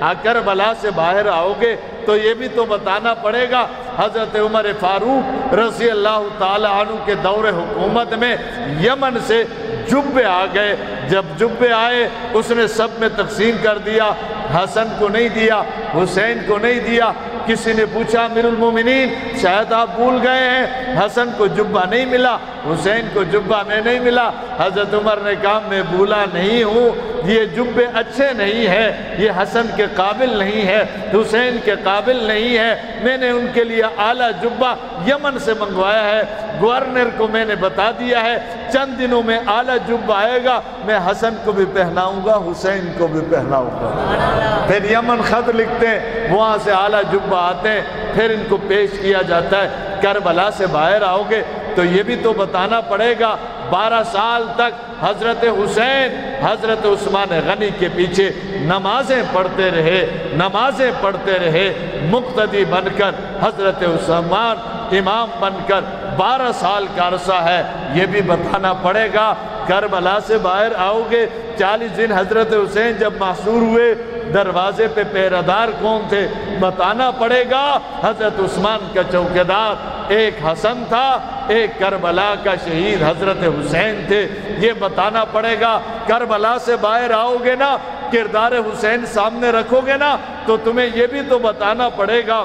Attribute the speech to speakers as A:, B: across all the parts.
A: کربلا سے باہر آؤ گے تو یہ بھی تو بتانا پڑے گا حضرت عمر فاروق رضی اللہ تعالی عنہ کے دور حکومت میں یمن سے جبے آ گئے. جب جبے آئے اس نے سب میں تقسیم کر دیا. حسن کو نہیں دیا, حسین کو نہیں دیا. کسی نے پوچھا امیر المومنین شاید آپ بھول گئے ہیں, حسن کو جبہ نہیں ملا, حسین کو جبہ میں نہیں ملا. حضرت عمر نے کہا میں بھولا نہیں ہوں, یہ جبے اچھے نہیں ہیں, یہ حسن کے قابل نہیں ہے, حسین کے قابل نہیں ہے. میں نے ان کے لیے اعلیٰ جبہ یمن سے منگوایا ہے, گورنر کو میں نے بتا دیا ہے چند دنوں میں اعلیٰ جبہ آئے گا, میں حسن کو بھی پہناؤں گا, حسین کو بھی پہناؤں گا. پھر یمن خط لکھتے ہیں, وہاں سے اعلیٰ جبہ آتے ہیں, پھر ان کو پیش کیا جاتا ہے. کربلا سے باہر آؤ گے تو یہ بھی تو بتانا پڑے گا 12 سال تک حضرت حسین حضرت عثمان غنی کے پیچھے نمازیں پڑھتے رہے, مقتدی بن کر حضرت عثمان امام بن کر 12 سال کا عرصہ ہے. یہ بھی بتانا پڑے گا. کربلا سے باہر آؤ گے 40 دن حضرت حسین جب محصور ہوئے, دروازے پہ پہرےدار کون تھے بتانا پڑے گا. حضرت عثمان کا چوکیدار ایک حسن تھا, ایک کربلا کا شہید حضرت حسین تھے. یہ بتانا پڑے گا. کربلا سے باہر آؤ گے نا, کردار حسین سامنے رکھو گے نا, تو تمہیں یہ بھی تو بتانا پڑے گا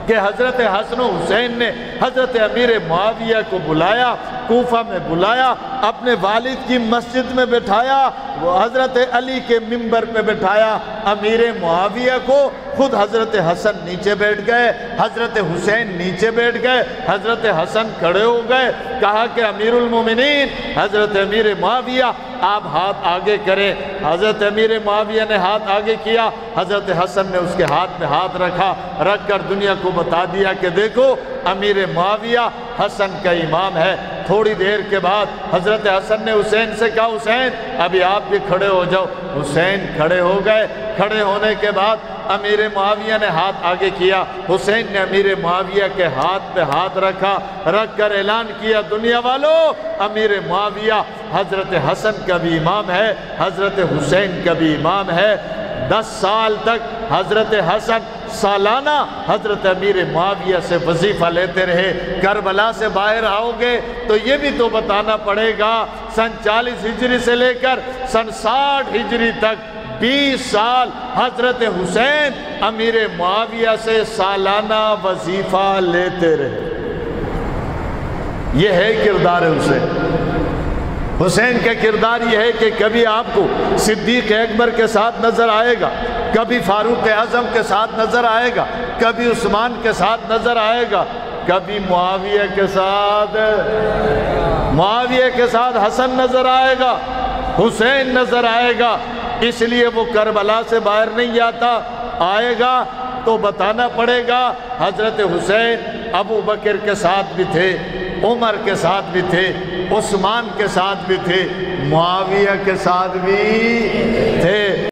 A: کہ حضرت حسن و حسین نے حضرت امیر معاویہ کو بلایا, کوفہ میں بلایا, اپنے والد کی مسجد میں بٹھایا, وہ حضرت علی کے منبر پہ بٹھایا امیر معاویہ کو, خود حضرت حسن نیچے بیٹھ گئے, حضرت حسین نیچے بیٹھ گئے. حضرت حسن کھڑے ہو گئے, کہا کہ امیر المومنین حضرت امیر معاویہ آپ ہاتھ آگے کریں. حضرت امیر معاویہ نے ہاتھ آگے کیا, حضرت حسن نے اس کے ہاتھ میں ہاتھ رکھا, رکھ کر دنیا کو بتا دیا کہ دیکھو امیر معاویہ حسن کا امام ہے. تھوڑی دیر کے بعد حضرت حسن نے حسین سے کہا حسین ابھی آپ بھی کھڑے ہو جاؤ. حسین کھڑے ہو گئے. کھڑے ہونے کے بعد امیر معاویہ نے ہاتھ آگے کیا, حسین نے امیر معاویہ کے ہاتھ پہ ہاتھ رکھا, رکھ کر اعلان کیا دنیا والو امیر معاویہ حضرت حسن کا بھی امام ہے, حضرت حسین کا بھی امام ہے. 10 سال تک حضرت حسن سالانہ حضرت امیر معاویہ سے وظیفہ لیتے رہے. کربلا سے باہر آؤ گے تو یہ بھی تو بتانا پڑے گا سن 40 ہجری سے لے کر سن 60 ہجری تک 20 سال حضرت حسین امیر معاویہ سے سالانہ وظیفہ لیتے رہے. یہ ہے کردار حسین. حسین کا کردار یہ ہے کہ کبھی آپ کو صدیق اکبر کے ساتھ نظر آئے گا, کبھی فاروق اعظم کے ساتھ نظر آئے گا, کبھی عثمان کے ساتھ نظر آئے گا, کبھی معاویہ کے ساتھ حسن نظر آئے گا, حسین نظر آئے گا. اس لیے وہ کربلا سے باہر نہیں آتا, آئے گا تو بتانا پڑے گا حضرت حسین ابو بکر کے ساتھ بھی تھے, عمر کے ساتھ بھی تھے, عثمان کے ساتھ بھی تھے, معاویہ کے ساتھ بھی تھے.